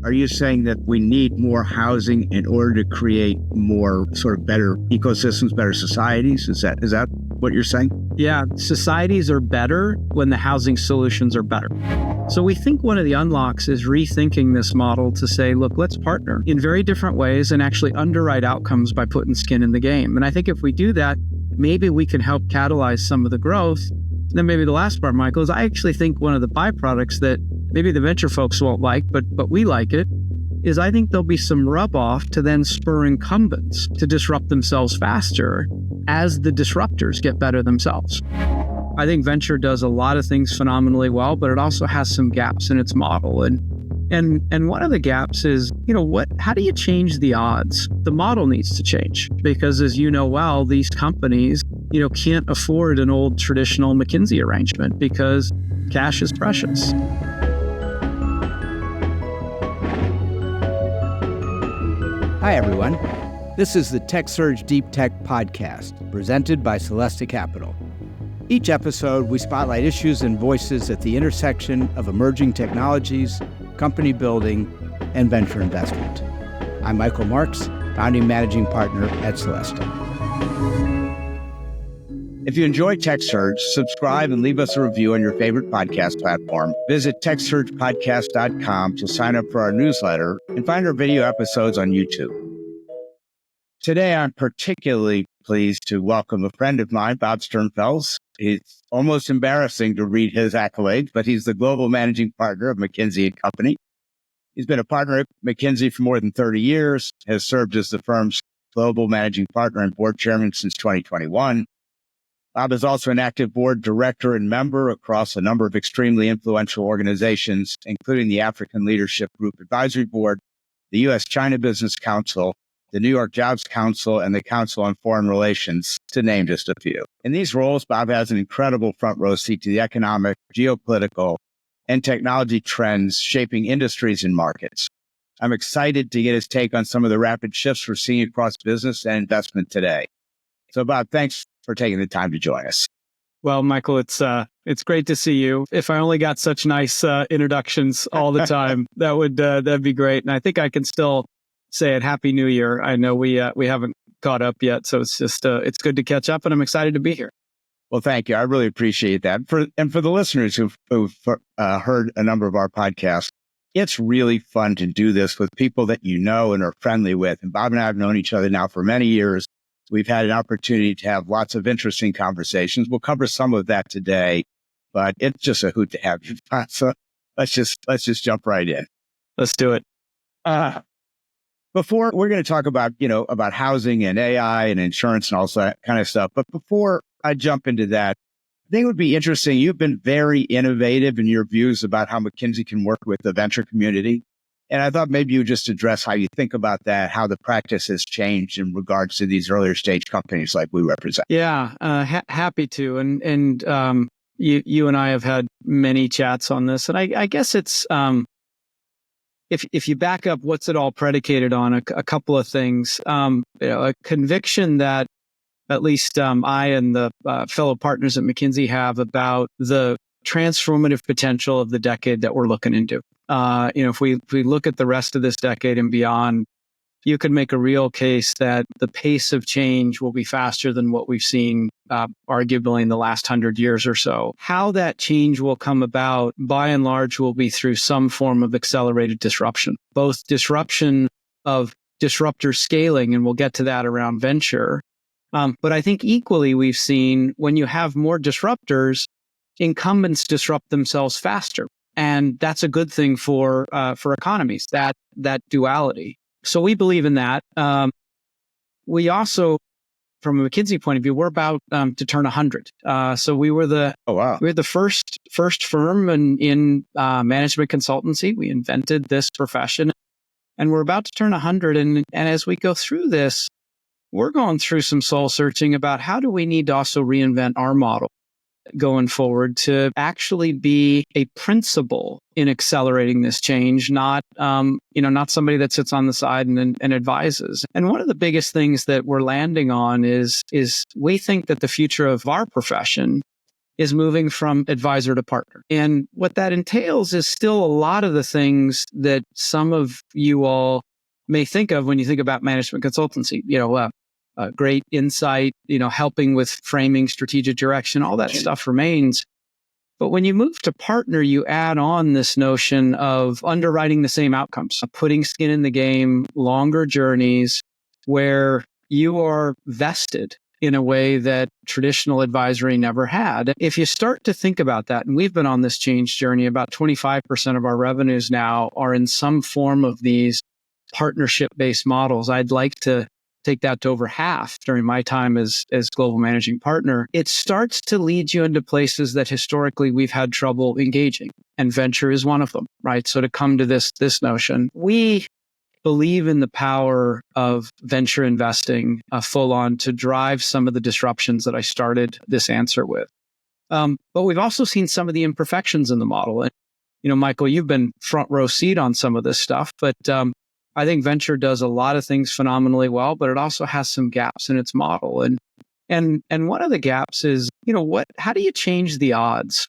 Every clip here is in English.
Are you saying that we need more housing in order to create more sort of better ecosystems, better societies? Is that what you're saying? Yeah, societies are better when the housing solutions are better. So we think one of the unlocks is rethinking this model to say, look, let's partner in very different ways and actually underwrite outcomes by putting skin in the game. And I think if we do that, maybe we can help catalyze some of the growth. And then maybe the last part, Michael, is I actually think one of the byproducts that maybe the venture folks won't like, but we like it, is I think there'll be some rub off to then spur incumbents to disrupt themselves faster as the disruptors get better themselves. I think venture does a lot of things phenomenally well, but it also has some gaps in its model. And one of the gaps is, how do you change the odds? The model needs to change because, as you know well, these companies, can't afford an old traditional McKinsey arrangement because cash is precious. Hi, everyone. This is the TechSurge Deep Tech Podcast, presented by Celesta Capital. Each episode, we spotlight issues and voices at the intersection of emerging technologies, company building, and venture investment. I'm Michael Marks, founding managing partner at Celesta. If you enjoy TechSurge, subscribe and leave us a review on your favorite podcast platform. Visit TechSurgePodcast.com to sign up for our newsletter and find our video episodes on YouTube. Today, I'm particularly pleased to welcome a friend of mine, Bob Sternfels. It's almost embarrassing to read his accolades, but he's the global managing partner of McKinsey & Company. He's been a partner at McKinsey for more than 30 years, has served as the firm's global managing partner and board chairman since 2021. Bob is also an active board director and member across a number of extremely influential organizations, including the African Leadership Group Advisory Board, the U.S.-China Business Council, the New York Jobs Council, and the Council on Foreign Relations, to name just a few. In these roles, Bob has an incredible front row seat to the economic, geopolitical, and technology trends shaping industries and markets. I'm excited to get his take on some of the rapid shifts we're seeing across business and investment today. So, Bob, thanks for taking the time to join us. Well, Michael, it's great to see you. If I only got such nice introductions all the time, that'd be great. And I think I can still say it. Happy New Year. I know we haven't caught up yet, so it's just it's good to catch up, and I'm excited to be here. Well, thank you. I really appreciate that. For the listeners who've heard a number of our podcasts, it's really fun to do this with people that you know and are friendly with. And Bob and I have known each other now for many years. We've had an opportunity to have lots of interesting conversations. We'll cover some of that today, but it's just a hoot to have you. So let's just jump right in. Let's do it. Before we're going to talk about, about housing and AI and insurance and all that kind of stuff. But before I jump into that, I think it would be interesting. You've been very innovative in your views about how McKinsey can work with the venture community. And I thought maybe you would just address how you think about that, how the practice has changed in regards to these earlier stage companies like we represent. Yeah, happy to. And you and I have had many chats on this. And I guess it's, if you back up, what's it all predicated on? A couple of things. A conviction that at least I and the fellow partners at McKinsey have about the transformative potential of the decade that we're looking into. If we look at the rest of this decade and beyond, you could make a real case that the pace of change will be faster than what we've seen, arguably in the last 100 years or so. How that change will come about, by and large, will be through some form of accelerated disruption, both disruption of disruptor scaling, and we'll get to that around venture. But I think equally we've seen when you have more disruptors, incumbents disrupt themselves faster. And that's a good thing for economies, that duality. So we believe in that. We also, from a McKinsey point of view, we're about to turn 100. So we were the first firm in management consultancy. We invented this profession, and we're about to turn 100. And as we go through this, we're going through some soul searching about how do we need to also reinvent our model going forward to actually be a principal in accelerating this change, not somebody that sits on the side and advises. And one of the biggest things that we're landing on is we think that the future of our profession is moving from advisor to partner. And what that entails is still a lot of the things that some of you all may think of when you think about management consultancy, great insight, helping with framing strategic direction, all that stuff remains. But when you move to partner, you add on this notion of underwriting the same outcomes, putting skin in the game, longer journeys where you are vested in a way that traditional advisory never had. If you start to think about that, and we've been on this change journey, about 25% of our revenues now are in some form of these partnership-based models. I'd like to take that to over half during my time as global managing partner. It starts to lead you into places that historically we've had trouble engaging, and venture is one of them, right? So to come to this notion, we believe in the power of venture investing full on to drive some of the disruptions that I started this answer with. But we've also seen some of the imperfections in the model. And, Michael, you've been front row seat on some of this stuff, but I think venture does a lot of things phenomenally well, but it also has some gaps in its model. And one of the gaps is, how do you change the odds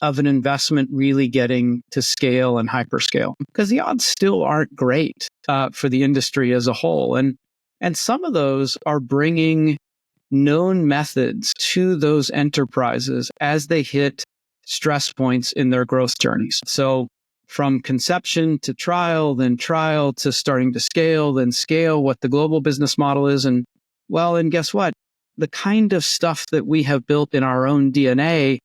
of an investment really getting to scale and hyperscale? Because the odds still aren't great for the industry as a whole. And some of those are bringing known methods to those enterprises as they hit stress points in their growth journeys. So from conception to trial, then trial to starting to scale, then scale, what the global business model is. And guess what? The kind of stuff that we have built in our own DNA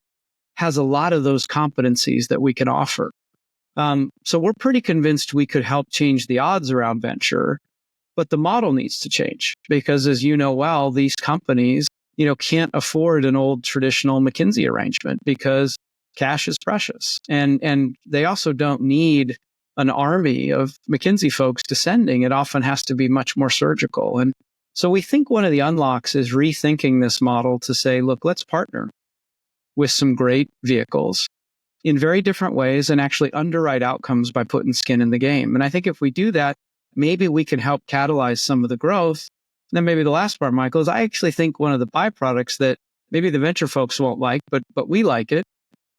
has a lot of those competencies that we can offer. So we're pretty convinced we could help change the odds around venture, but the model needs to change because, as you know well, these companies, can't afford an old traditional McKinsey arrangement because cash is precious. And they also don't need an army of McKinsey folks descending. It often has to be much more surgical. And so we think one of the unlocks is rethinking this model to say, look, let's partner with some great vehicles in very different ways and actually underwrite outcomes by putting skin in the game. And I think if we do that, maybe we can help catalyze some of the growth. And then maybe the last part, Michael, is I actually think one of the byproducts that maybe the venture folks won't like, but we like it,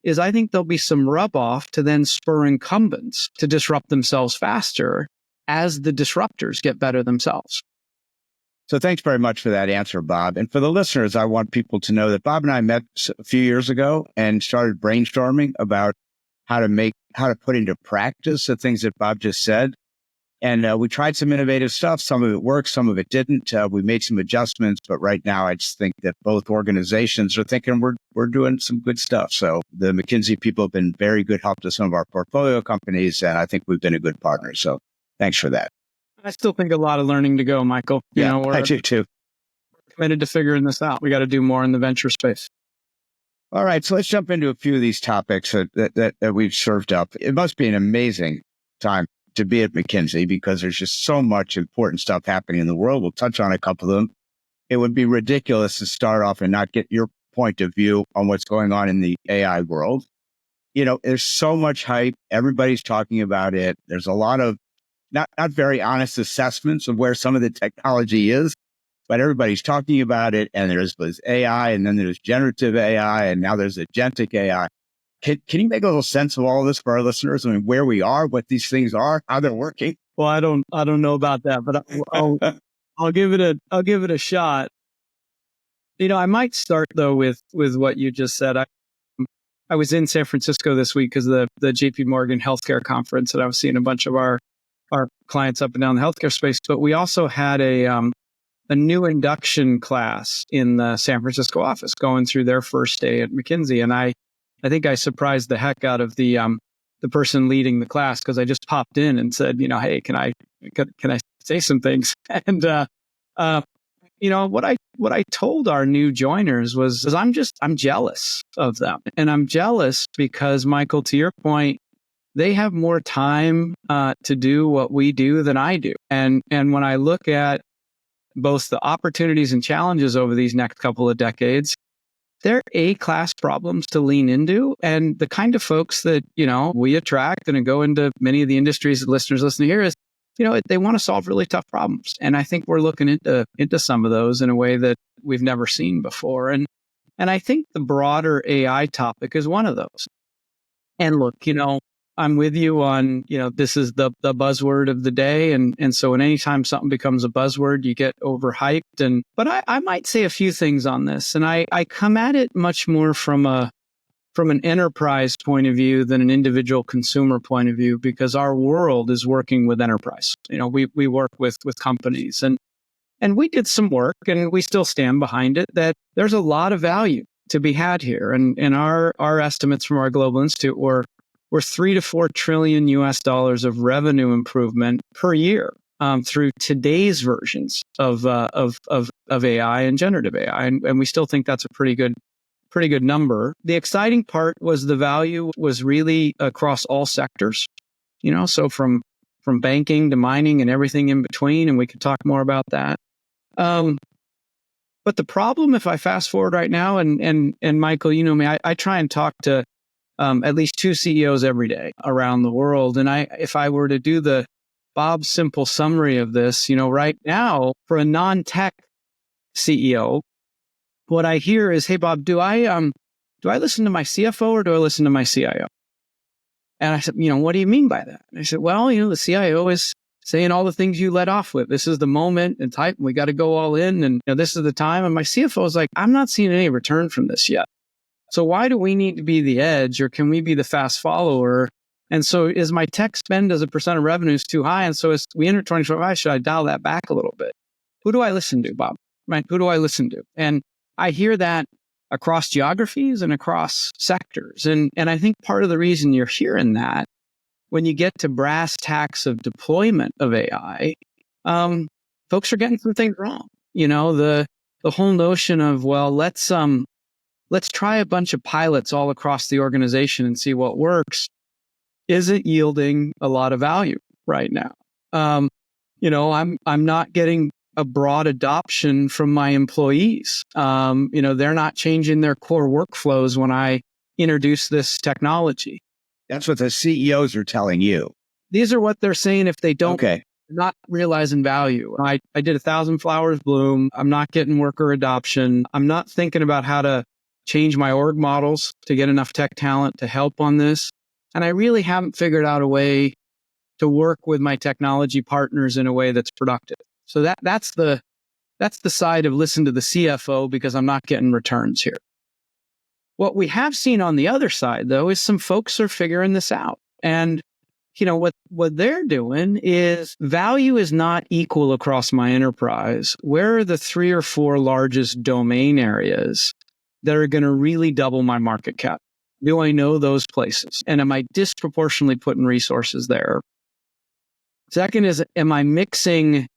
is I think there'll be some rub off to then spur incumbents to disrupt themselves faster as the disruptors get better themselves. So thanks very much for that answer, Bob. And for the listeners, I want people to know that Bob and I met a few years ago and started brainstorming about how to put into practice the things that Bob just said. And we tried some innovative stuff. Some of it worked, some of it didn't. We made some adjustments, but right now I just think that both organizations are thinking we're doing some good stuff. So the McKinsey people have been very good help to some of our portfolio companies, and I think we've been a good partner. So thanks for that. I still think a lot of learning to go, Michael. I do too. We're committed to figuring this out. We got to do more in the venture space. All right, so let's jump into a few of these topics that we've served up. It must be an amazing time to be at McKinsey because there's just so much important stuff happening in the world. We'll touch on a couple of them. It would be ridiculous to start off and not get your point of view on what's going on in the AI world. There's so much hype. Everybody's talking about it. There's a lot of not very honest assessments of where some of the technology is, but everybody's talking about it. And there's AI, and then there's generative AI, and now there's agentic AI. Can you make a little sense of all of this for our listeners? I mean, where we are, what these things are, how they're working? Well, I don't know about that, but I'll give it a shot. I might start though with what you just said. I was in San Francisco this week because of the JP Morgan healthcare conference, and I was seeing a bunch of our clients up and down the healthcare space. But we also had a new induction class in the San Francisco office going through their first day at McKinsey, and I think I surprised the heck out of the person leading the class because I just popped in and said, hey, can I say some things? And what I told our new joiners was I'm jealous of them, and I'm jealous because, Michael, to your point, they have more time to do what we do than I do, and when I look at both the opportunities and challenges over these next couple of decades, they're A-class problems to lean into, and the kind of folks that, we attract and go into many of the industries that listeners listening here is, they want to solve really tough problems. And I think we're looking into some of those in a way that we've never seen before. And And I think the broader AI topic is one of those. And look, I'm with you on, this is the buzzword of the day. And so when anytime something becomes a buzzword, you get overhyped. But I might say a few things on this. And I come at it much more from an enterprise point of view than an individual consumer point of view, because our world is working with enterprise. We work with companies and we did some work and we still stand behind it that there's a lot of value to be had here. And our estimates from our Global Institute were $3 to $4 trillion US of revenue improvement per year through today's versions of AI and generative AI. And we still think that's a pretty good number. The exciting part was the value was really across all sectors, so from banking to mining and everything in between. And we could talk more about that. But the problem, if I fast forward right now, and Michael, you know me, I try and talk to at least 2 CEOs every day around the world. And if I were to do the Bob simple summary of this, right now for a non-tech CEO, what I hear is, hey, Bob, do I listen to my CFO or do I listen to my CIO? And I said, what do you mean by that? And I said, well, the CIO is saying all the things you led off with. This is the moment and type, and we got to go all in. And this is the time. And my CFO is like, I'm not seeing any return from this yet. So why do we need to be the edge, or can we be the fast follower? And so is my tech spend as a percent of revenues too high? And so as we enter 2025, should I dial that back a little bit? Who do I listen to, Bob? Right? Who do I listen to? And I hear that across geographies and across sectors. And I think part of the reason you're hearing that, when you get to brass tacks of deployment of AI, folks are getting some things wrong. The whole notion of, well, let's try a bunch of pilots all across the organization and see what works, isn't yielding a lot of value right now. I'm not getting a broad adoption from my employees. They're not changing their core workflows when I introduce this technology. That's what the CEOs are telling you. These are what they're saying if they don't, okay. Not realizing value. I did 1,000 flowers bloom. I'm not getting worker adoption. I'm not thinking about how to change my org models to get enough tech talent to help on this. And I really haven't figured out a way to work with my technology partners in a way that's productive. So that's the side of listen to the CFO because I'm not getting returns here. What we have seen on the other side, though, is some folks are figuring this out. And, what they're doing is value is not equal across my enterprise. Where are the 3 or 4 largest domain areas that are going to really double my market cap? Do I know those places? And am I disproportionately putting resources there? Second is, am I mixing,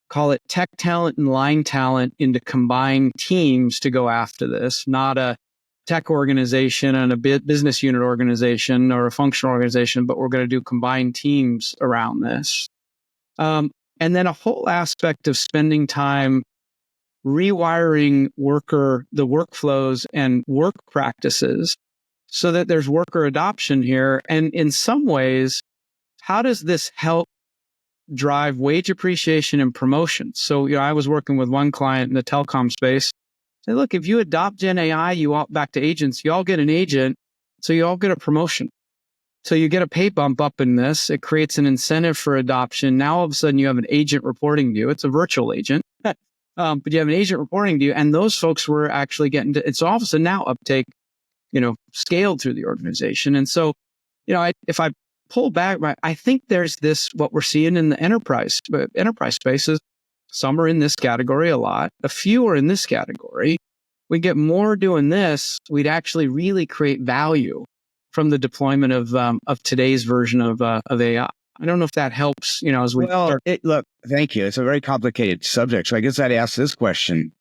call it tech talent and line talent, into combined teams to go after this, not a tech organization and a business unit organization or a functional organization, but we're going to do combined teams around this. And then a whole aspect of spending time rewiring the workflows and work practices so that there's worker adoption here. And in some ways, how does this help drive wage appreciation and promotion? So, I was working with one client in the telecom space. Say, look, if you adopt Gen AI, you all back to agents, you all get an agent, so you all get a promotion. So you get a pay bump up in this. It creates an incentive for adoption. Now all of a sudden you have an agent reporting to you. It's a virtual agent, but you have an agent reporting to you, and those folks were actually getting to. It's all of a sudden now uptake, scaled through the organization. And so, if I pull back, I think there's this, what we're seeing in the enterprise spaces. Some are in this category a lot. A few are in this category. We get more doing this, we'd actually really create value from the deployment of today's version of AI. I don't know if that helps, as we start. Look, thank you. It's a very complicated subject. So I guess I'd ask this question.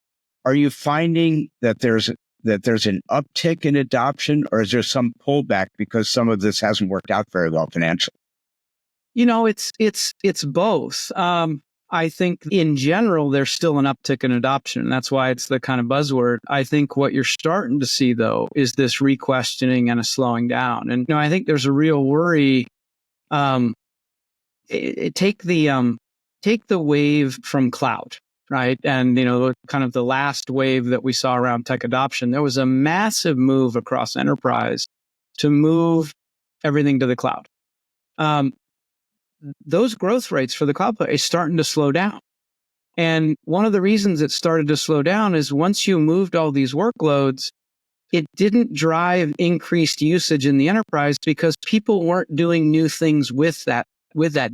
Are you finding that there's an uptick in adoption, or is there some pullback because some of this hasn't worked out very well financially? It's both. I think in general, there's still an uptick in adoption. And that's why it's the kind of buzzword. I think what you're starting to see, though, is this re-questioning and a slowing down. And I think there's a real worry. Take the wave from cloud. right? And, kind of the last wave that we saw around tech adoption, there was a massive move across enterprise to move everything to the cloud. Those growth rates for the cloud is starting to slow down. And one of the reasons it started to slow down is once you moved all these workloads, it didn't drive increased usage in the enterprise because people weren't doing new things with that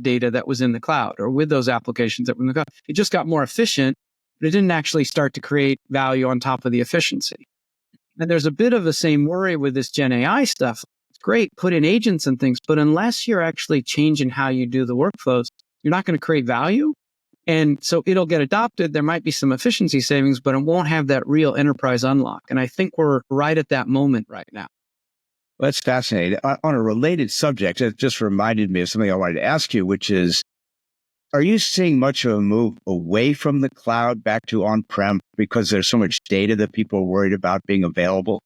data that was in the cloud or with those applications that were in the cloud. It just got more efficient, but it didn't actually start to create value on top of the efficiency. And there's a bit of the same worry with this Gen AI stuff. It's great, put in agents and things, but unless you're actually changing how you do the workflows, you're not going to create value. And so it'll get adopted. There might be some efficiency savings, but it won't have that real enterprise unlock. And I think we're right at that moment right now. Well, that's fascinating. On a related subject, it just reminded me of something I wanted to ask you, which is, are you seeing much of a move away from the cloud back to on-prem because there's so much data that people are worried about being available?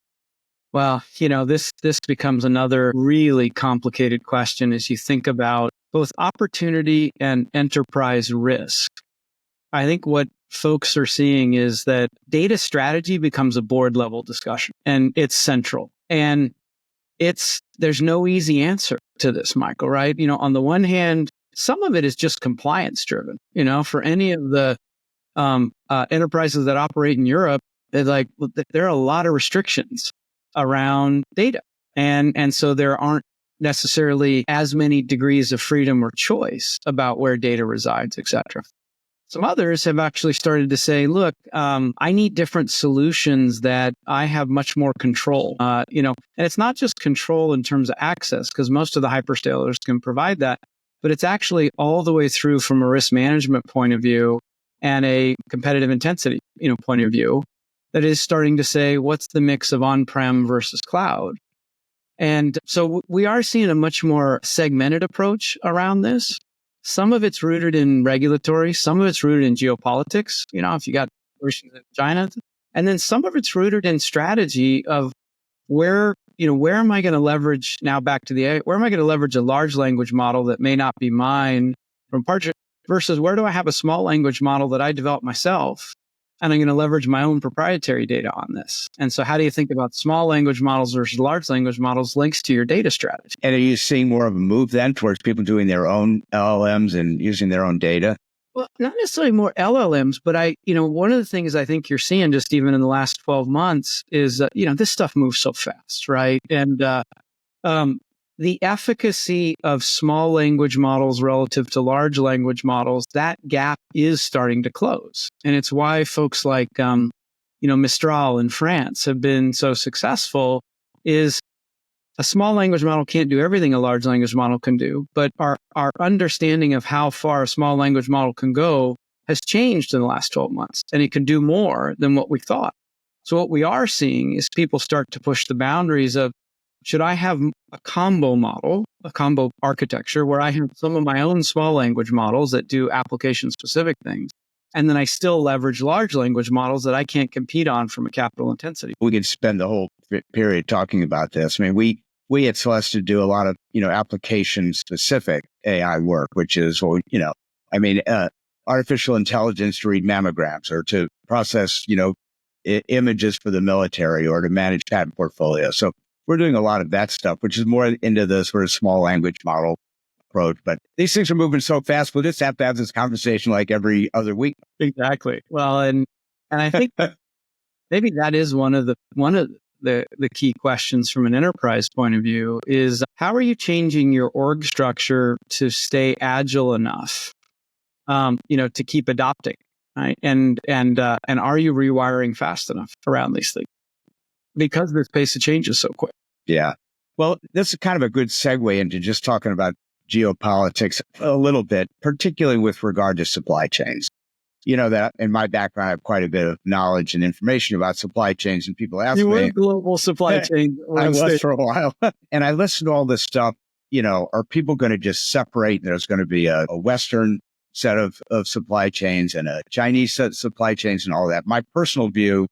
Well, this becomes another really complicated question as you think about both opportunity and enterprise risk. I think what folks are seeing is that data strategy becomes a board level discussion, and it's central. And there's no easy answer to this, Michael, right? On the one hand, some of it is just compliance driven. For any of the enterprises that operate in Europe, there are a lot of restrictions around data. And so there aren't necessarily as many degrees of freedom or choice about where data resides, et cetera. Some others have actually started to say, look, I need different solutions that I have much more control, and it's not just control in terms of access, because most of the hyperscalers can provide that, but it's actually all the way through from a risk management point of view and a competitive intensity, point of view that is starting to say, what's the mix of on-prem versus cloud? And so we are seeing a much more segmented approach around this. Some of it's rooted in regulatory, some of it's rooted in geopolitics, if you got versions in China, and then some of it's rooted in strategy of where am I going to leverage now back to where am I going to leverage a large language model that may not be mine from partnership versus where do I have a small language model that I develop myself and I'm going to leverage my own proprietary data on this. And so how do you think about small language models versus large language models links to your data strategy? And are you seeing more of a move then towards people doing their own LLMs and using their own data? Well, not necessarily more LLMs, but one of the things I think you're seeing just even in the last 12 months is, this stuff moves so fast, right? And the efficacy of small language models relative to large language models, that gap is starting to close. And it's why folks like, Mistral in France have been so successful is a small language model can't do everything a large language model can do, but our understanding of how far a small language model can go has changed in the last 12 months, and it can do more than what we thought. So what we are seeing is people start to push the boundaries of, should I have a combo model, a combo architecture where I have some of my own small language models that do application specific things, and then I still leverage large language models that I can't compete on from a capital intensity? We could spend the whole period talking about this. I mean, we at Celestia do a lot of, application specific AI work, which is, artificial intelligence to read mammograms or to process, images for the military or to manage patent portfolios. So we're doing a lot of that stuff, which is more into the sort of small language model approach. But these things are moving so fast. We'll just have to have this conversation like every other week. Exactly. Well, and I think maybe that is one of the key questions from an enterprise point of view is, how are you changing your org structure to stay agile enough, to keep adopting, right? And are you rewiring fast enough around these things? Because this pace of change is so quick. Yeah. Well, this is kind of a good segue into just talking about geopolitics a little bit, particularly with regard to supply chains. That in my background, I have quite a bit of knowledge and information about supply chains, and people ask me. You were global supply chain. I was for a while. And I listened to all this stuff, are people going to just separate? There's going to be a Western set of supply chains and a Chinese set of supply chains and all that. My personal view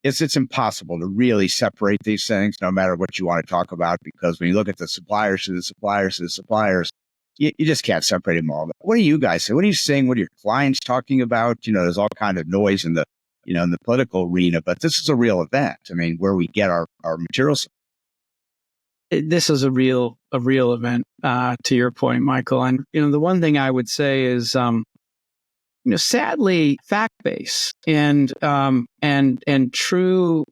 is it's impossible to really separate these things, no matter what you want to talk about, because when you look at the suppliers to the suppliers to the suppliers, you just can't separate them all. What do you guys say? What are you saying? What are your clients talking about? There's all kind of noise in the, in the political arena, but this is a real event. I mean, where we get our materials. This is a real event, to your point, Michael. And, the one thing I would say is, sadly, fact-based and true,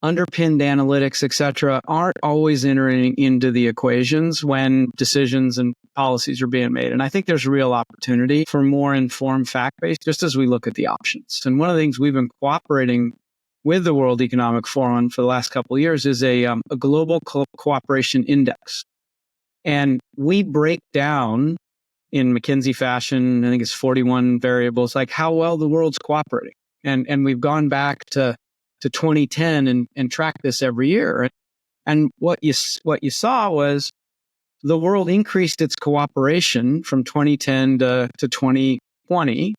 underpinned analytics, et cetera, aren't always entering into the equations when decisions and policies are being made. And I think there's real opportunity for more informed fact-based, just as we look at the options. And one of the things we've been cooperating with the World Economic Forum for the last couple of years is a global cooperation index. And we break down in McKinsey fashion, I think it's 41 variables, like how well the world's cooperating. And we've gone back to 2010 and track this every year. And what you saw was the world increased its cooperation from 2010 to 2020,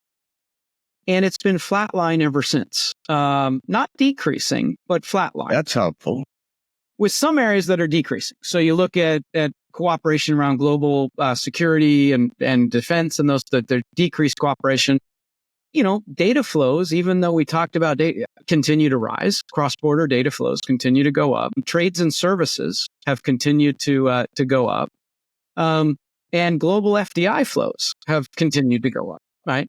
and it's been flatline ever since. Not decreasing, but flatline. That's helpful. With some areas that are decreasing. So you look at cooperation around global security and defense, and those that they're decreased cooperation. Data flows, even though we talked about data, continue to rise. Cross-border data flows continue to go up. Trades and services have continued to go up. And global FDI flows have continued to go up, right?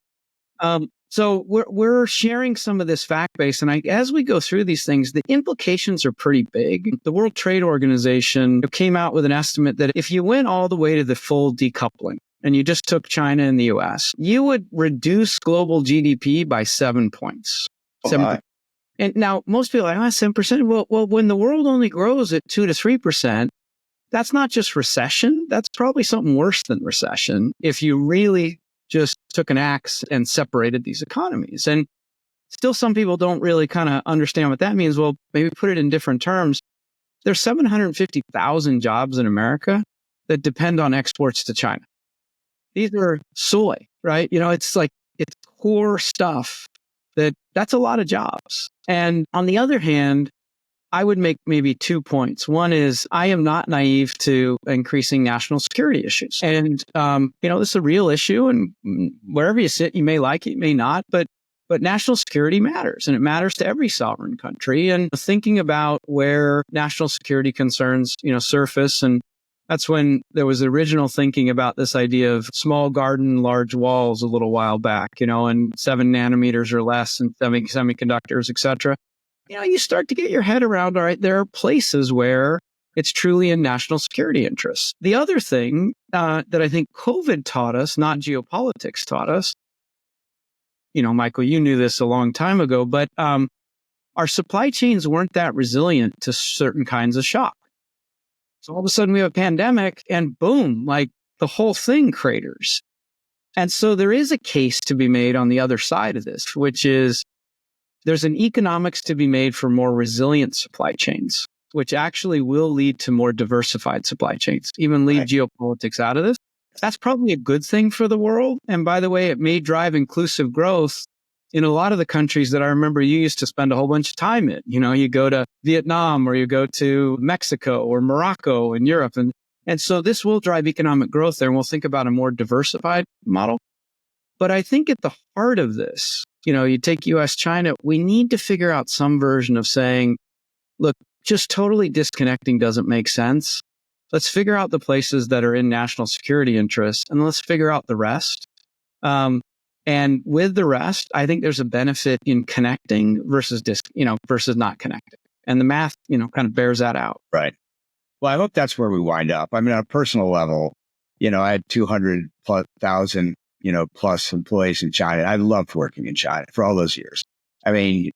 So we're sharing some of this fact base. And as we go through these things, the implications are pretty big. The World Trade Organization came out with an estimate that if you went all the way to the full decoupling, and you just took China and the US, you would reduce global GDP by 7 points. 7. And now most people are like, 7%. Well, when the world only grows at 2 to 3%, that's not just recession. That's probably something worse than recession if you really just took an axe and separated these economies. And still some people don't really kind of understand what that means. Well, maybe put it in different terms. There's 750,000 jobs in America that depend on exports to China. These are soy, right? It's core stuff that's a lot of jobs. And on the other hand, I would make maybe 2 points. One is I am not naive to increasing national security issues. And, this is a real issue, and wherever you sit, you may like it, you may not, but national security matters, and it matters to every sovereign country. And thinking about where national security concerns, surface, and that's when there was the original thinking about this idea of small garden, large walls a little while back, and 7 nanometers or less and semiconductors, et cetera. You start to get your head around, all right, there are places where it's truly in national security interests. The other thing that I think COVID taught us, not geopolitics taught us, Michael, you knew this a long time ago, but our supply chains weren't that resilient to certain kinds of shock. So all of a sudden we have a pandemic and boom, like the whole thing craters. And so there is a case to be made on the other side of this, which is there's an economics to be made for more resilient supply chains, which actually will lead to more diversified supply chains, even leave geopolitics out of this. That's probably a good thing for the world. And by the way, it may drive inclusive growth in a lot of the countries that I remember you used to spend a whole bunch of time in. You go to Vietnam or you go to Mexico or Morocco in Europe. And so this will drive economic growth there, and we'll think about a more diversified model. But I think at the heart of this, you take US, China, we need to figure out some version of saying, look, just totally disconnecting doesn't make sense. Let's figure out the places that are in national security interests, and let's figure out the rest. And with the rest, I think there's a benefit in connecting versus versus not connecting. And the math, kind of bears that out. Right. Well, I hope that's where we wind up. I mean, on a personal level, I had 200,000, plus employees in China. I loved working in China for all those years. I mean,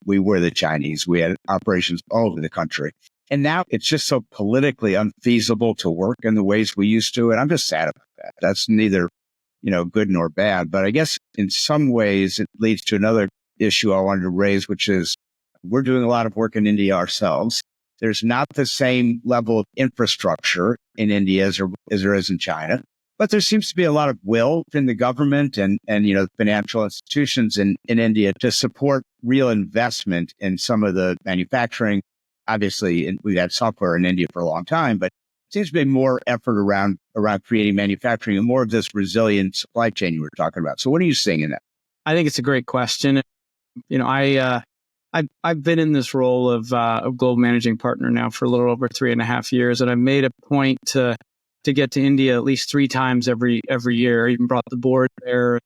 we were the Chinese. We had operations all over the country. And now it's just so politically unfeasible to work in the ways we used to. And I'm just sad about that. That's neither good nor bad. But I guess in some ways it leads to another issue I wanted to raise, which is we're doing a lot of work in India ourselves. There's not the same level of infrastructure in India as there is in China, but there seems to be a lot of will in the government and financial institutions in India to support real investment in some of the manufacturing. Obviously, we've had software in India for a long time, but seems to be more effort around creating manufacturing and more of this resilient supply chain you were talking about. So what are you seeing in that? I think it's a great question. I've been in this role of global managing partner now for a little over 3.5 years, and I've made a point to get to India at least 3 times every year. I even brought the board there.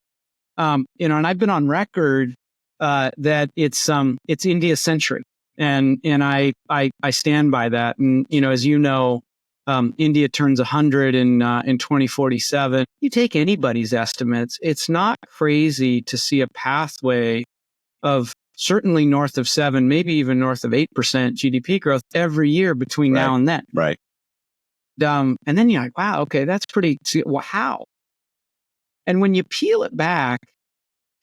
And I've been on record that it's India centric, and I stand by that. And as you know, India turns 100 in 2047. You take anybody's estimates, it's not crazy to see a pathway of certainly north of 7, maybe even north of 8% GDP growth every year between now and then. Right. And then you're like, wow, okay, that's pretty, well, how? And when you peel it back,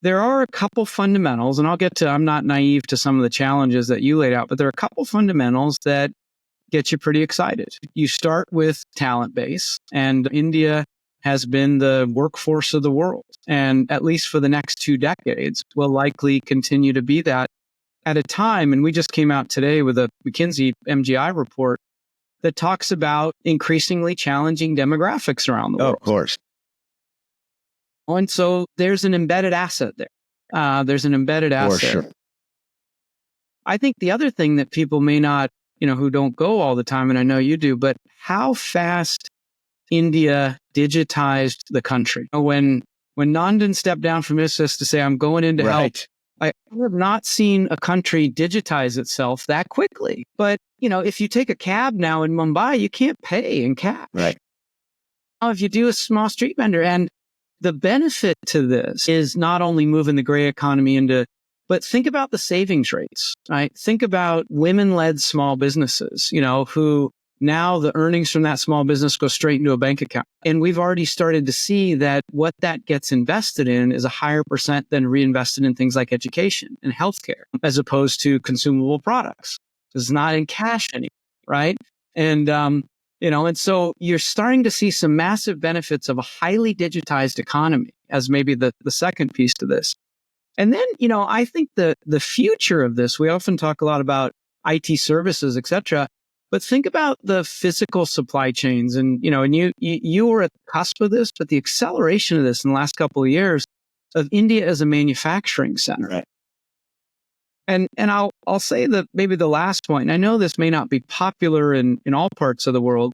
there are a couple fundamentals, and I'm not naive to some of the challenges that you laid out, but there are a couple fundamentals that get you pretty excited. You start with talent base, and India has been the workforce of the world, and at least for the next 2 decades will likely continue to be that at a time. And we just came out today with a McKinsey MGI report that talks about increasingly challenging demographics around the world. Of course. And so there's an embedded asset there. There's an embedded asset. For sure. I think the other thing that people may not, who don't go all the time, and I know you do, but how fast India digitized the country. When Nandan stepped down from ISIS to say, I'm going in to help, I have not seen a country digitize itself that quickly. But, if you take a cab now in Mumbai, you can't pay in cash. Right. Now, if you do a small street vendor, and the benefit to this is not only moving the gray economy but think about the savings rates, right? Think about women-led small businesses, who now the earnings from that small business go straight into a bank account. And we've already started to see that what that gets invested in is a higher percent than reinvested in things like education and healthcare, as opposed to consumable products. It's not in cash anymore, right? And, and so you're starting to see some massive benefits of a highly digitized economy as maybe the second piece to this. And then, I think the future of this, we often talk a lot about IT services, et cetera, but think about the physical supply chains. And, you were at the cusp of this, but the acceleration of this in the last couple of years of India as a manufacturing center. Right. And I'll say that maybe the last point, and I know this may not be popular in all parts of the world,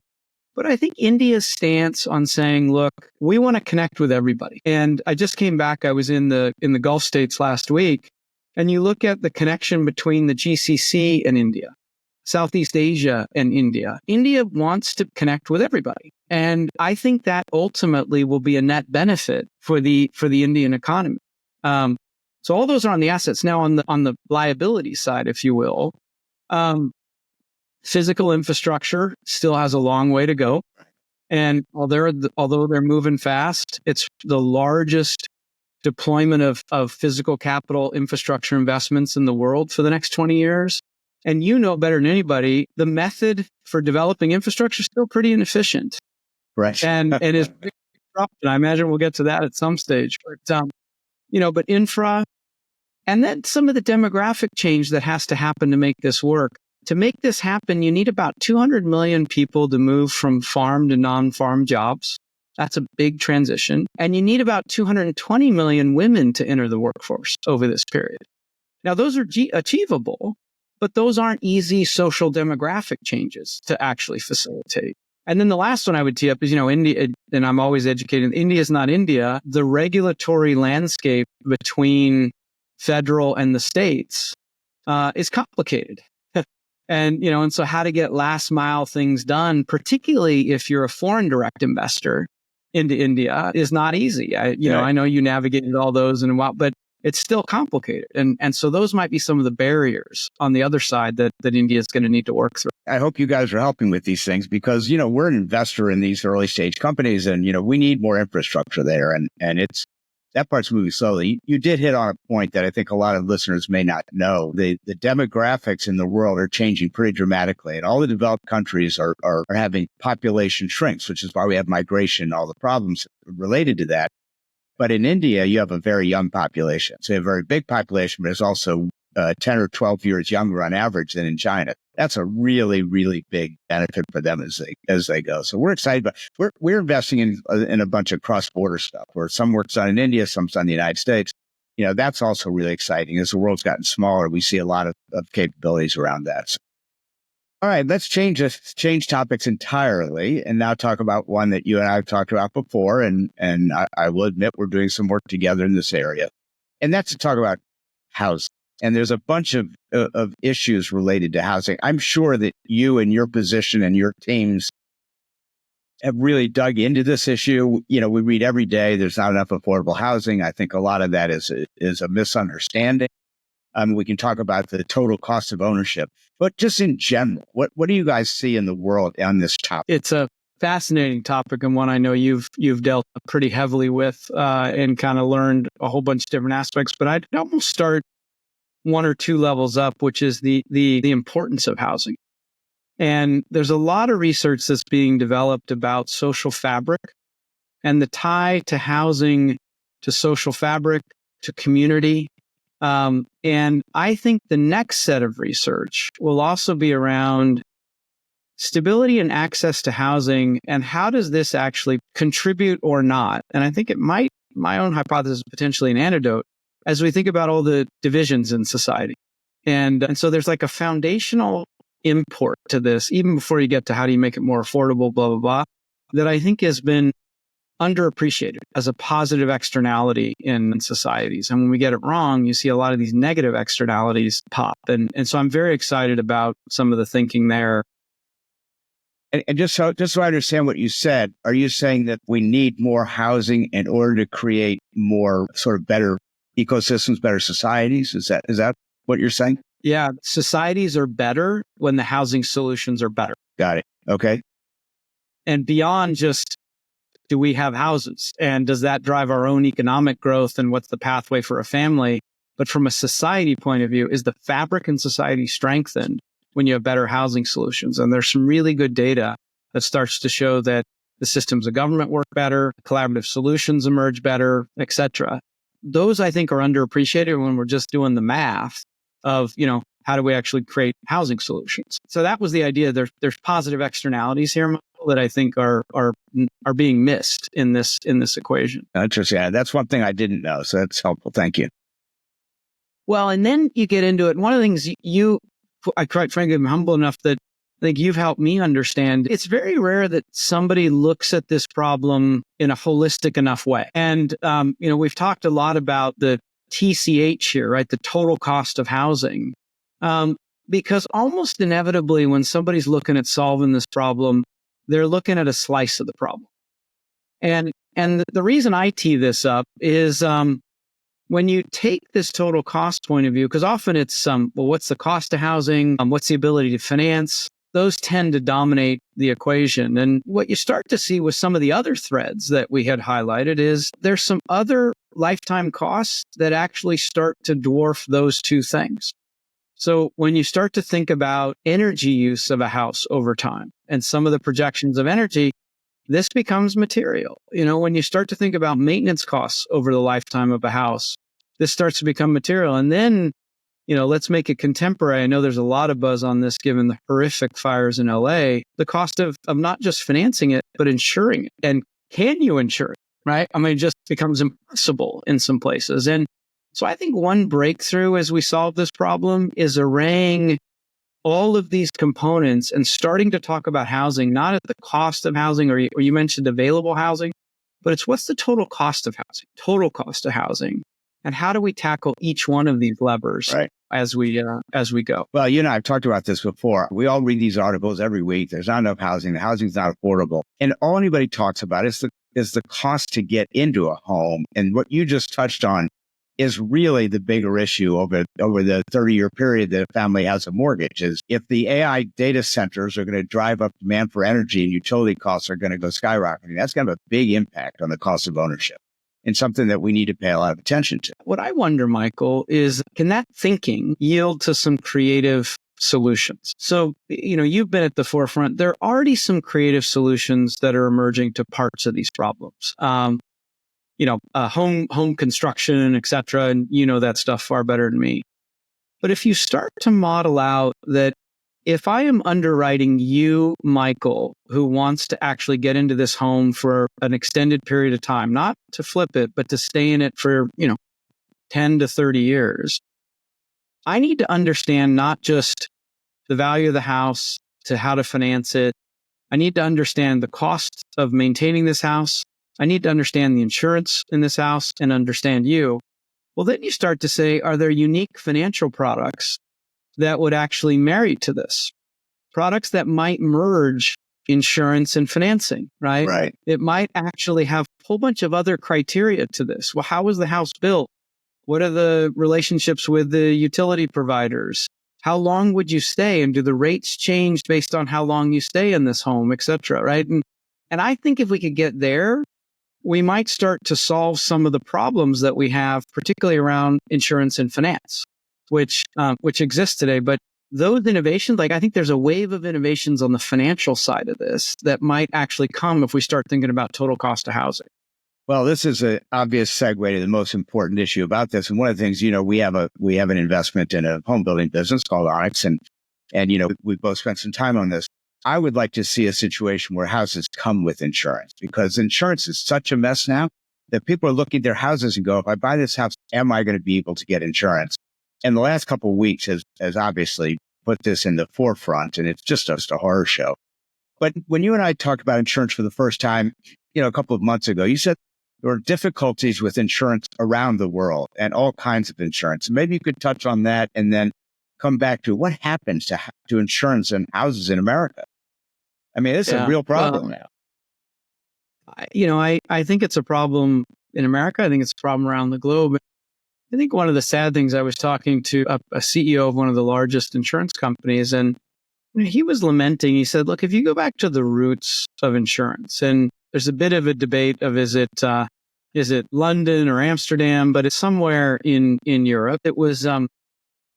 but I think India's stance on saying, look, we want to connect with everybody. And I just came back, I was in the Gulf states last week, and you look at the connection between the GCC and India, Southeast Asia and India. India wants to connect with everybody. And I think that ultimately will be a net benefit for the Indian economy. So all those are on the assets. Now on the liability side, if you will, physical infrastructure still has a long way to go. And although they're moving fast, it's the largest deployment of physical capital infrastructure investments in the world for the next 20 years. And better than anybody, the method for developing infrastructure is still pretty inefficient. Right. And is pretty disrupted. I imagine we'll get to that at some stage. But infra, and then some of the demographic change that has to happen to make this work. To make this happen, you need about 200 million people to move from farm to non-farm jobs. That's a big transition. And you need about 220 million women to enter the workforce over this period. Now, those are achievable, but those aren't easy social demographic changes to actually facilitate. And then the last one I would tee up is, India, and I'm always educating, India is not India. The regulatory landscape between federal and the states is complicated. And so how to get last mile things done, particularly if you're a foreign direct investor into India, is not easy. I know you navigated all those but it's still complicated. And so those might be some of the barriers on the other side that India is going to need to work through. I hope you guys are helping with these things because, we're an investor in these early stage companies and, we need more infrastructure there. And that part's moving slowly. You did hit on a point that I think a lot of listeners may not know. The demographics in the world are changing pretty dramatically. And all the developed countries are having population shrinks, which is why we have migration and all the problems related to that. But in India, you have a very young population. So you have a very big population, but it's also 10 or 12 years younger on average than in China. That's a really, really big benefit for them as they go. So we're excited, but we're investing in a bunch of cross-border stuff where some work's done in India, some's done in the United States. That's also really exciting. As the world's gotten smaller, we see a lot of capabilities around that. So, all right, let's change topics entirely and now talk about one that you and I have talked about before. And I will admit we're doing some work together in this area. And that's to talk about housing. And there's a bunch of issues related to housing. I'm sure that you and your position and your teams have really dug into this issue. We read every day there's not enough affordable housing. I think a lot of that is a misunderstanding. We can talk about the total cost of ownership, but just in general, what do you guys see in the world on this topic? It's a fascinating topic and one I know you've dealt pretty heavily with and kind of learned a whole bunch of different aspects. But I'd almost start one or two levels up, which is the importance of housing. And there's a lot of research that's being developed about social fabric and the tie to housing, to social fabric, to community. And I think the next set of research will also be around stability and access to housing and how does this actually contribute or not. And I think it might, my own hypothesis, potentially an antidote as we think about all the divisions in society. And so there's like a foundational import to this, even before you get to how do you make it more affordable, blah, blah, blah, that I think has been underappreciated as a positive externality in societies. And when we get it wrong, you see a lot of these negative externalities pop. And so I'm very excited about some of the thinking there. And just so I understand what you said, are you saying that we need more housing in order to create more sort of better ecosystems, better societies? Is that what you're saying? Yeah, societies are better when the housing solutions are better. Got it. Okay. And beyond just, do we have houses? And does that drive our own economic growth? And what's the pathway for a family? But from a society point of view, is the fabric in society strengthened when you have better housing solutions? And there's some really good data that starts to show that the systems of government work better, collaborative solutions emerge better, et cetera. Those, I think, are underappreciated when we're just doing the math of, how do we actually create housing solutions? So that was the idea. There's positive externalities here that I think are being missed in this equation. Interesting. Yeah, that's one thing I didn't know. So that's helpful. Thank you. Well, and then you get into it. One of the things I quite frankly am humble enough that I think you've helped me understand. It's very rare that somebody looks at this problem in a holistic enough way. And, we've talked a lot about the TCH here, right? The total cost of housing. Because almost inevitably when somebody's looking at solving this problem, they're looking at a slice of the problem. And the reason I tee this up is, when you take this total cost point of view, because often it's, what's the cost of housing? What's the ability to finance? Those tend to dominate the equation. And what you start to see with some of the other threads that we had highlighted is there's some other lifetime costs that actually start to dwarf those two things. So when you start to think about energy use of a house over time and some of the projections of energy, this becomes material. When you start to think about maintenance costs over the lifetime of a house, this starts to become material. And then, let's make it contemporary. I know there's a lot of buzz on this given the horrific fires in LA, the cost of not just financing it, but insuring it. And can you insure it, right? It just becomes impossible in some places. And so I think one breakthrough as we solve this problem is arraying all of these components and starting to talk about housing, not at the cost of housing, or you mentioned available housing, but it's what's the total cost of housing, and how do we tackle each one of these levers as we go? Well, I've talked about this before. We all read these articles every week. There's not enough housing. The housing's not affordable. And all anybody talks about is the cost to get into a home. And what you just touched on is really the bigger issue over the 30-year period that a family has a mortgage. Is if the AI data centers are going to drive up demand for energy and utility costs are going to go skyrocketing, that's going to have a big impact on the cost of ownership and something that we need to pay a lot of attention to. What I wonder, Michael, is can that thinking yield to some creative solutions? So, you've been at the forefront. There are already some creative solutions that are emerging to parts of these problems. Home construction, et cetera. And that stuff far better than me. But if you start to model out that if I am underwriting you, Michael, who wants to actually get into this home for an extended period of time, not to flip it, but to stay in it for, 10 to 30 years, I need to understand not just the value of the house to how to finance it. I need to understand the cost of maintaining this house. I need to understand the insurance in this house and understand you. Well, then you start to say, are there unique financial products that would actually marry to this? Products that might merge insurance and financing, right? Right. It might actually have a whole bunch of other criteria to this. Well, how was the house built? What are the relationships with the utility providers? How long would you stay? And do the rates change based on how long you stay in this home, et cetera, right? And I think if we could get there, we might start to solve some of the problems that we have, particularly around insurance and finance, which exists today. But those innovations, I think there's a wave of innovations on the financial side of this that might actually come if we start thinking about total cost of housing. Well, this is an obvious segue to the most important issue about this. And one of the things, we have an investment in a home building business called Onyx, and we both spent some time on this. I would like to see a situation where houses come with insurance, because insurance is such a mess now that people are looking at their houses and go, if I buy this house, am I going to be able to get insurance? And the last couple of weeks has obviously put this in the forefront, and it's just a horror show. But when you and I talked about insurance for the first time, a couple of months ago, you said there are difficulties with insurance around the world and all kinds of insurance. Maybe you could touch on that and then come back to what happens to insurance and houses in America. I mean, it's a real problem now. I think it's a problem in America. I think it's a problem around the globe. I think one of the sad things, I was talking to a CEO of one of the largest insurance companies, and he was lamenting. He said, look, if you go back to the roots of insurance, and there's a bit of a debate of is it London or Amsterdam, but it's somewhere in Europe. It was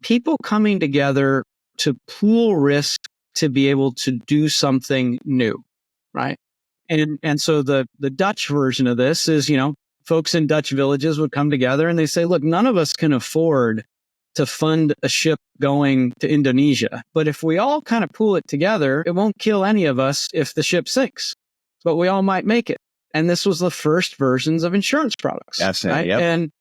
people coming together to pool risk to be able to do something new, right? And so the Dutch version of this is, folks in Dutch villages would come together and they say, look, none of us can afford to fund a ship going to Indonesia. But if we all kind of pool it together, it won't kill any of us if the ship sinks, but we all might make it. And this was the first versions of insurance products. That's right? it. Yep. And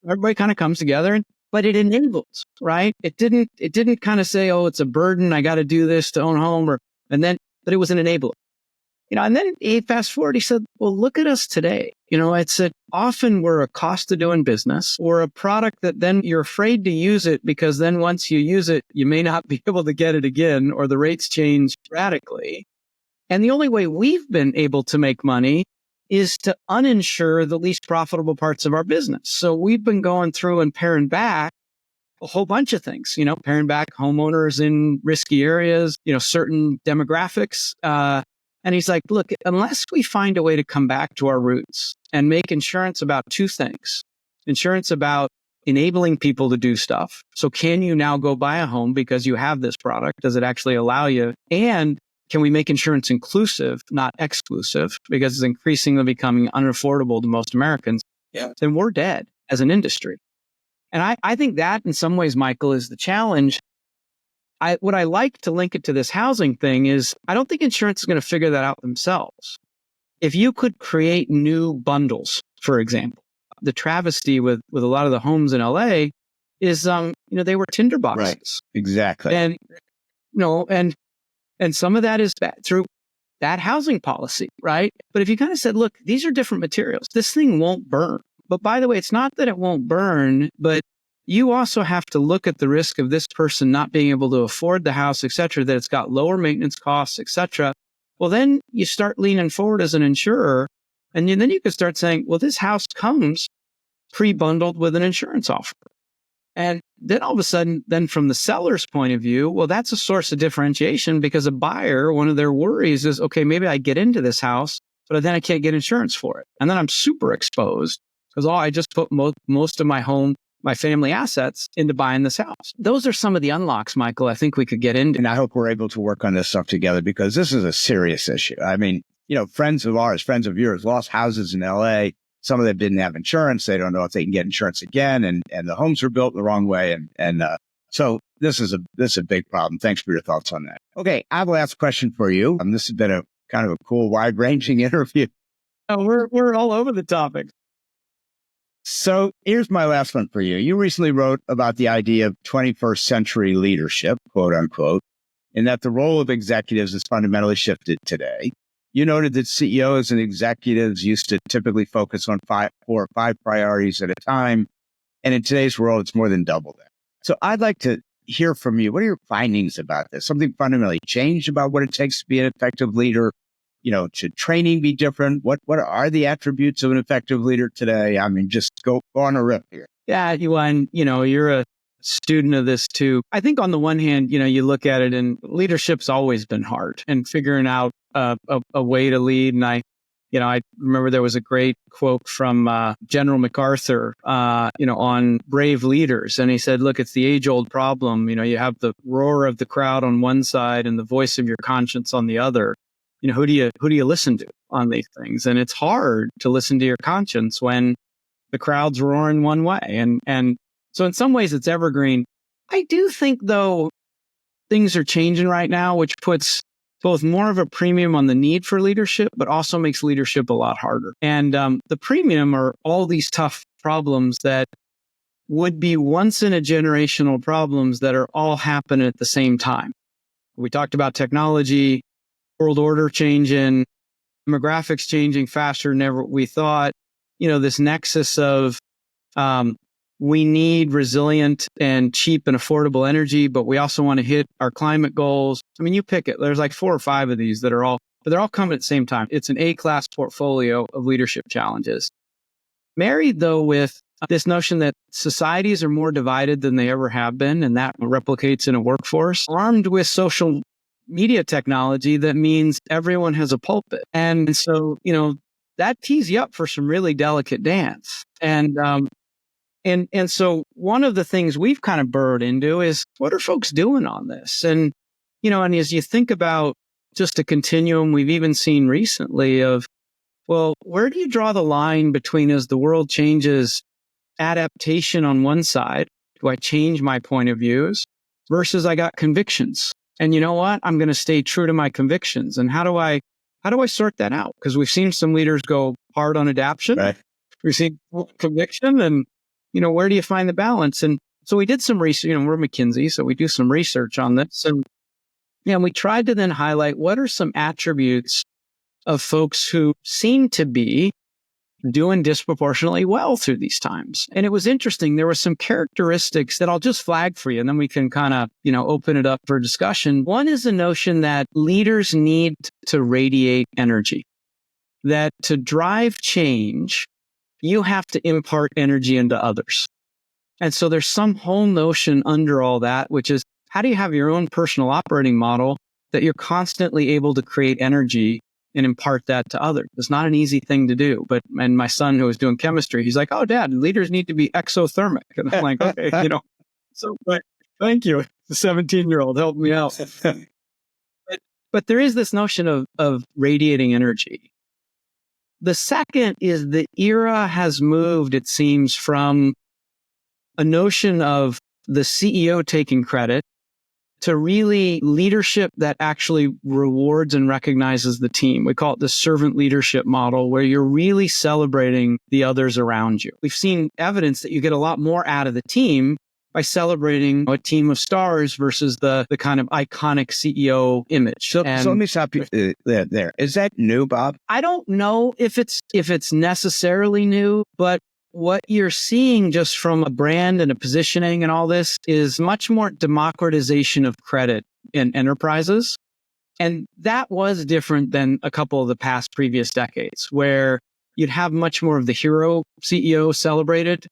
everybody kind of comes together, but it enables, right? It didn't kind of say, oh, it's a burden, I got to do this to own home, but it was an enabler. And then he fast forward, he said, well, look at us today. It's that often we're a cost of doing business, or a product that then you're afraid to use it because then once you use it, you may not be able to get it again, or the rates change radically. And the only way we've been able to make money is to uninsure the least profitable parts of our business. So we've been going through and paring back a whole bunch of things, paring back homeowners in risky areas, certain demographics. And he's like, look, unless we find a way to come back to our roots and make insurance about two things, insurance about enabling people to do stuff. So can you now go buy a home because you have this product? Does it actually allow you? And can we make insurance inclusive, not exclusive, because it's increasingly becoming unaffordable to most Americans? Yeah. Then we're dead as an industry. And I think that in some ways, Michael, is the challenge. What I like to link it to this housing thing is I don't think insurance is going to figure that out themselves. If you could create new bundles, for example, the travesty with a lot of the homes in LA is, they were tinder boxes. Right. Exactly. And, and some of that is through that housing policy, right? But if you kind of said, look, these are different materials, this thing won't burn. But by the way, it's not that it won't burn, but you also have to look at the risk of this person not being able to afford the house, et cetera, that it's got lower maintenance costs, et cetera. Well, then you start leaning forward as an insurer, and then you could start saying, well, this house comes pre-bundled with an insurance offer. And then all of a sudden, then from the seller's point of view, well, that's a source of differentiation, because a buyer, one of their worries is, okay, maybe I get into this house, but then I can't get insurance for it. And then I'm super exposed because I just put most of my family assets into buying this house. Those are some of the unlocks, Michael, I think we could get into. And I hope we're able to work on this stuff together, because this is a serious issue. I mean, friends of ours, friends of yours lost houses in LA. Some of them didn't have insurance. They don't know if they can get insurance again. And the homes were built the wrong way. And So this is a big problem. Thanks for your thoughts on that. Okay, I have a last question for you. This has been a kind of a cool, wide-ranging interview. Oh, we're all over the topic. So here's my last one for you. You recently wrote about the idea of 21st century leadership, quote unquote, and that the role of executives has fundamentally shifted today. You noted that CEOs and executives used to typically focus on 4 or 5 priorities at a time. And in today's world, it's more than double that. So I'd like to hear from you. What are your findings about this? Something fundamentally changed about what it takes to be an effective leader? Should training be different? What are the attributes of an effective leader today? I mean, just go on a rip here. Yeah, you're a student of this too. I think on the one hand, you look at it and leadership's always been hard and figuring out a way to lead. And I remember there was a great quote from General MacArthur, on brave leaders. And he said, look, it's the age old problem. You have the roar of the crowd on one side and the voice of your conscience on the other. Who do you listen to on these things? And it's hard to listen to your conscience when the crowd's roaring one way. And so in some ways it's evergreen. I do think though things are changing right now, which puts both more of a premium on the need for leadership, but also makes leadership a lot harder. And the premium are all these tough problems that would be once in a generational problems that are all happening at the same time. We talked about technology, world order changing, demographics changing faster than ever we thought. This nexus of we need resilient and cheap and affordable energy, but we also want to hit our climate goals. I mean, you pick it. There's like 4 or 5 of these that are all, but they're all coming at the same time. It's an A-class portfolio of leadership challenges. Married, though, with this notion that societies are more divided than they ever have been, and that replicates in a workforce, armed with social media technology that means everyone has a pulpit. And so, that tees you up for some really delicate dance. And so one of the things we've kind of burrowed into is what are folks doing on this? And, and as you think about just a continuum we've even seen recently of, well, where do you draw the line between as the world changes adaptation on one side? Do I change my point of views versus I got convictions? And you know what? I'm going to stay true to my convictions. And how do I sort that out? Because we've seen some leaders go hard on adaptation. Right. We've seen conviction and, where do you find the balance? And so we did some research, we're McKinsey, so we do some research on this. And we tried to then highlight what are some attributes of folks who seem to be doing disproportionately well through these times. And it was interesting. There were some characteristics that I'll just flag for you, and then we can kind of, open it up for discussion. One is the notion that leaders need to radiate energy, that to drive change, you have to impart energy into others. And so there's some whole notion under all that, which is how do you have your own personal operating model that you're constantly able to create energy and impart that to others? It's not an easy thing to do. And my son who was doing chemistry, he's like, oh, Dad, leaders need to be exothermic. And I'm like, okay, so but thank you. The 17-year-old helped me out. But there is this notion of radiating energy. The second is the era has moved, it seems, from a notion of the CEO taking credit to really leadership that actually rewards and recognizes the team. We call it the servant leadership model, where you're really celebrating the others around you. We've seen evidence that you get a lot more out of the team by celebrating a team of stars versus the kind of iconic CEO image. So let me stop you there. Is that new, Bob? I don't know if it's necessarily new, but what you're seeing just from a brand and a positioning and all this is much more democratization of credit in enterprises. And that was different than a couple of the past previous decades, where you'd have much more of the hero CEO celebrated.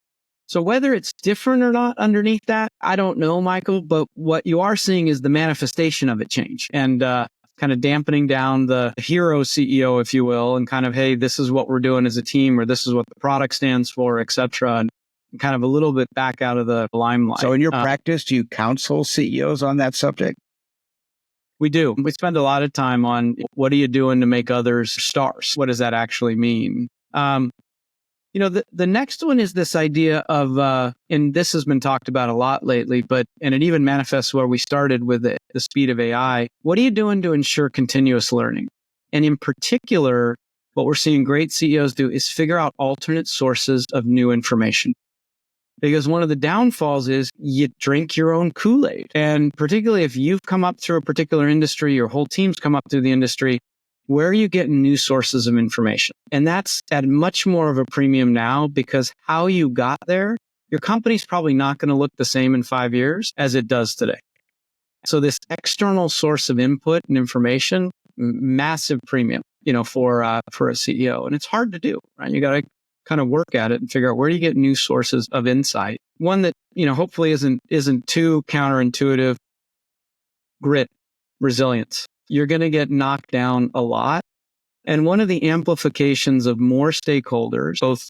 So whether it's different or not underneath that, I don't know, Michael, but what you are seeing is the manifestation of it change and kind of dampening down the hero CEO, if you will, and kind of, hey, this is what we're doing as a team, or this is what the product stands for, et cetera, and kind of a little bit back out of the limelight. So in your practice, do you counsel CEOs on that subject? We do. We spend a lot of time on what are you doing to make others stars? What does that actually mean? The next one is this idea of, and this has been talked about a lot lately, and it even manifests where we started with the speed of AI. What are you doing to ensure continuous learning? And in particular, what we're seeing great CEOs do is figure out alternate sources of new information. Because one of the downfalls is you drink your own Kool-Aid. And particularly if you've come up through a particular industry, your whole team's come up through the industry, where are you getting new sources of information? And that's at much more of a premium now, because how you got there, your company's probably not going to look the same in 5 years as it does today. So this external source of input and information, massive premium, for a CEO. And it's hard to do, right? You got to kind of work at it and figure out where do you get new sources of insight. One that, hopefully isn't too counterintuitive: grit, resilience. You're going to get knocked down a lot. And one of the amplifications of more stakeholders, both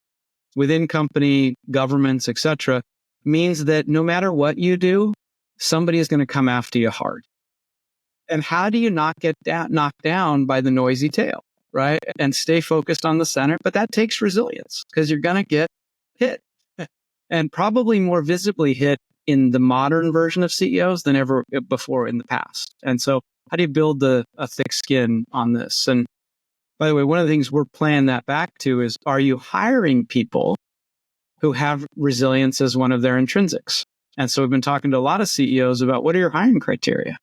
within company, governments, et cetera, means that no matter what you do, somebody is going to come after you hard. And how do you not get knocked down by the noisy tail, right? And stay focused on the center. But that takes resilience, because you're going to get hit, and probably more visibly hit in the modern version of CEOs than ever before in the past. And so how do you build a thick skin on this? And by the way, one of the things we're playing that back to is, are you hiring people who have resilience as one of their intrinsics? And so we've been talking to a lot of CEOs about, what are your hiring criteria?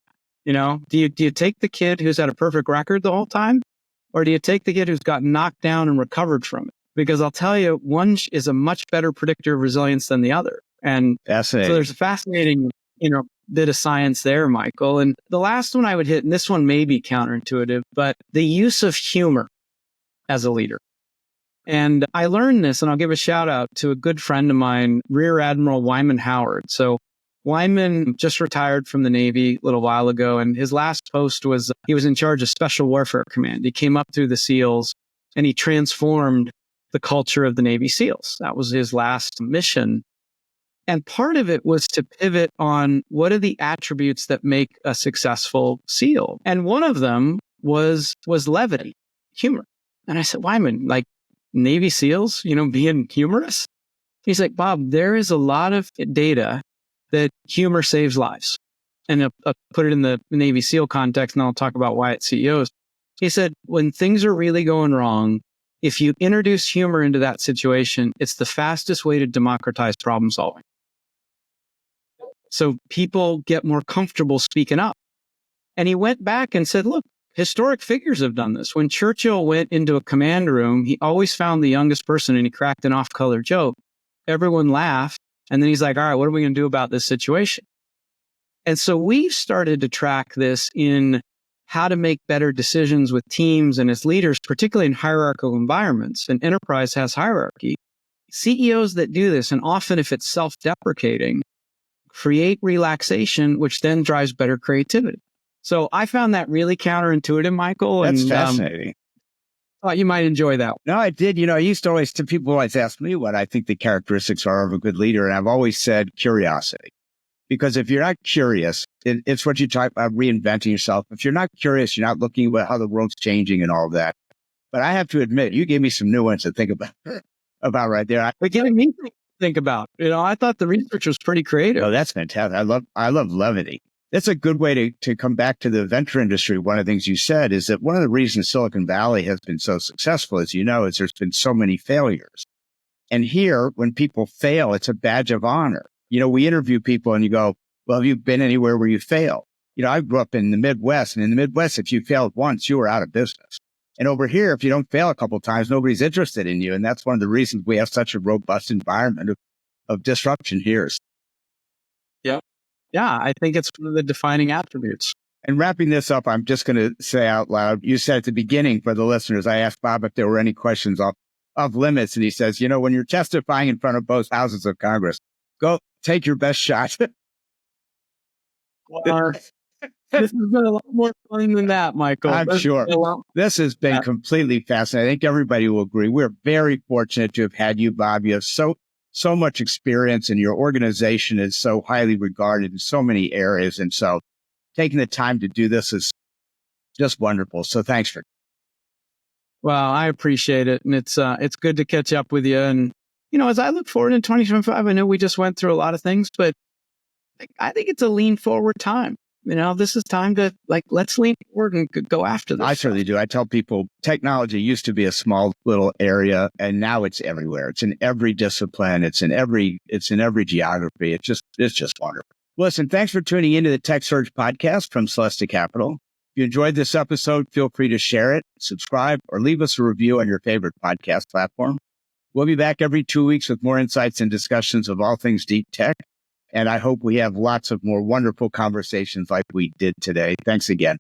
Do you take the kid who's had a perfect record the whole time? Or do you take the kid who's got knocked down and recovered from it? Because I'll tell you, one is a much better predictor of resilience than the other. And so there's a fascinating, bit of science there, Michael. And the last one I would hit, and this one may be counterintuitive, but the use of humor as a leader. And I learned this, and I'll give a shout out to a good friend of mine, Rear Admiral Wyman Howard. So Wyman just retired from the Navy a little while ago, and his last post was he was in charge of Special Warfare Command. He came up through the SEALs, and he transformed the culture of the Navy SEALs. That was his last mission. And part of it was to pivot on what are the attributes that make a successful SEAL. And one of them was levity, humor. And I said, Wyman, like Navy SEALs, being humorous? He's like, Bob, there is a lot of data that humor saves lives. And I'll put it in the Navy SEAL context, and I'll talk about why at CEOs. He said, when things are really going wrong, if you introduce humor into that situation, it's the fastest way to democratize problem solving. So people get more comfortable speaking up. And he went back and said, look, historic figures have done this. When Churchill went into a command room, he always found the youngest person, and he cracked an off-color joke. Everyone laughed. And then he's like, all right, what are we going to do about this situation? And so we've started to track this in how to make better decisions with teams and as leaders, particularly in hierarchical environments. And enterprise has hierarchy. CEOs that do this, and often if it's self-deprecating, create relaxation, which then drives better creativity. So I found that really counterintuitive, Michael. That's fascinating. Thought you might enjoy that. No, I did. I used to people always ask me what I think the characteristics are of a good leader. And I've always said curiosity. Because if you're not curious, it's what you talk about, reinventing yourself. If you're not curious, you're not looking at how the world's changing and all of that. But I have to admit, you gave me some new ones to think about right there. But giving me to think about, I thought the research was pretty creative. Oh, that's fantastic. I love levity. That's a good way to come back to the venture industry. One of the things you said is that one of the reasons Silicon Valley has been so successful, as you know, is there's been so many failures. And here, when people fail, it's a badge of honor. We interview people and you go, well, have you been anywhere where you failed? I grew up in the Midwest, and in the Midwest, if you failed once, you were out of business. And over here, if you don't fail a couple of times, nobody's interested in you. And that's one of the reasons we have such a robust environment of disruption here. Yeah, I think it's one of the defining attributes. And wrapping this up, I'm just going to say out loud, you said at the beginning for the listeners, I asked Bob if there were any questions off limits. And he says, when you're testifying in front of both houses of Congress, go take your best shot. This has been a lot more fun than that, Michael. I'm sure. This has been completely fascinating. I think everybody will agree. We're very fortunate to have had you, Bob. You have so much experience, and your organization is so highly regarded in so many areas. And so taking the time to do this is just wonderful. So thanks for Well, I appreciate it. And it's good to catch up with you. And, as I look forward in 2025, I know we just went through a lot of things, but I think it's a lean forward time. This is time to let's lean forward and go after this. I certainly do. I tell people technology used to be a small little area, and now it's everywhere. It's in every discipline. It's in every geography. It's just wonderful. Listen, thanks for tuning into the TechSurge podcast from Celestica Capital. If you enjoyed this episode, feel free to share it, subscribe, or leave us a review on your favorite podcast platform. We'll be back every 2 weeks with more insights and discussions of all things deep tech. And I hope we have lots of more wonderful conversations like we did today. Thanks again.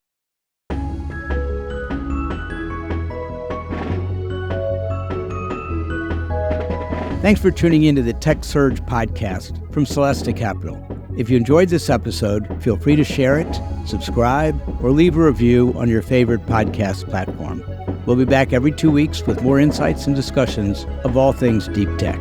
Thanks for tuning into the TechSurge podcast from Celestica Capital. If you enjoyed this episode, feel free to share it, subscribe, or leave a review on your favorite podcast platform. We'll be back every 2 weeks with more insights and discussions of all things deep tech.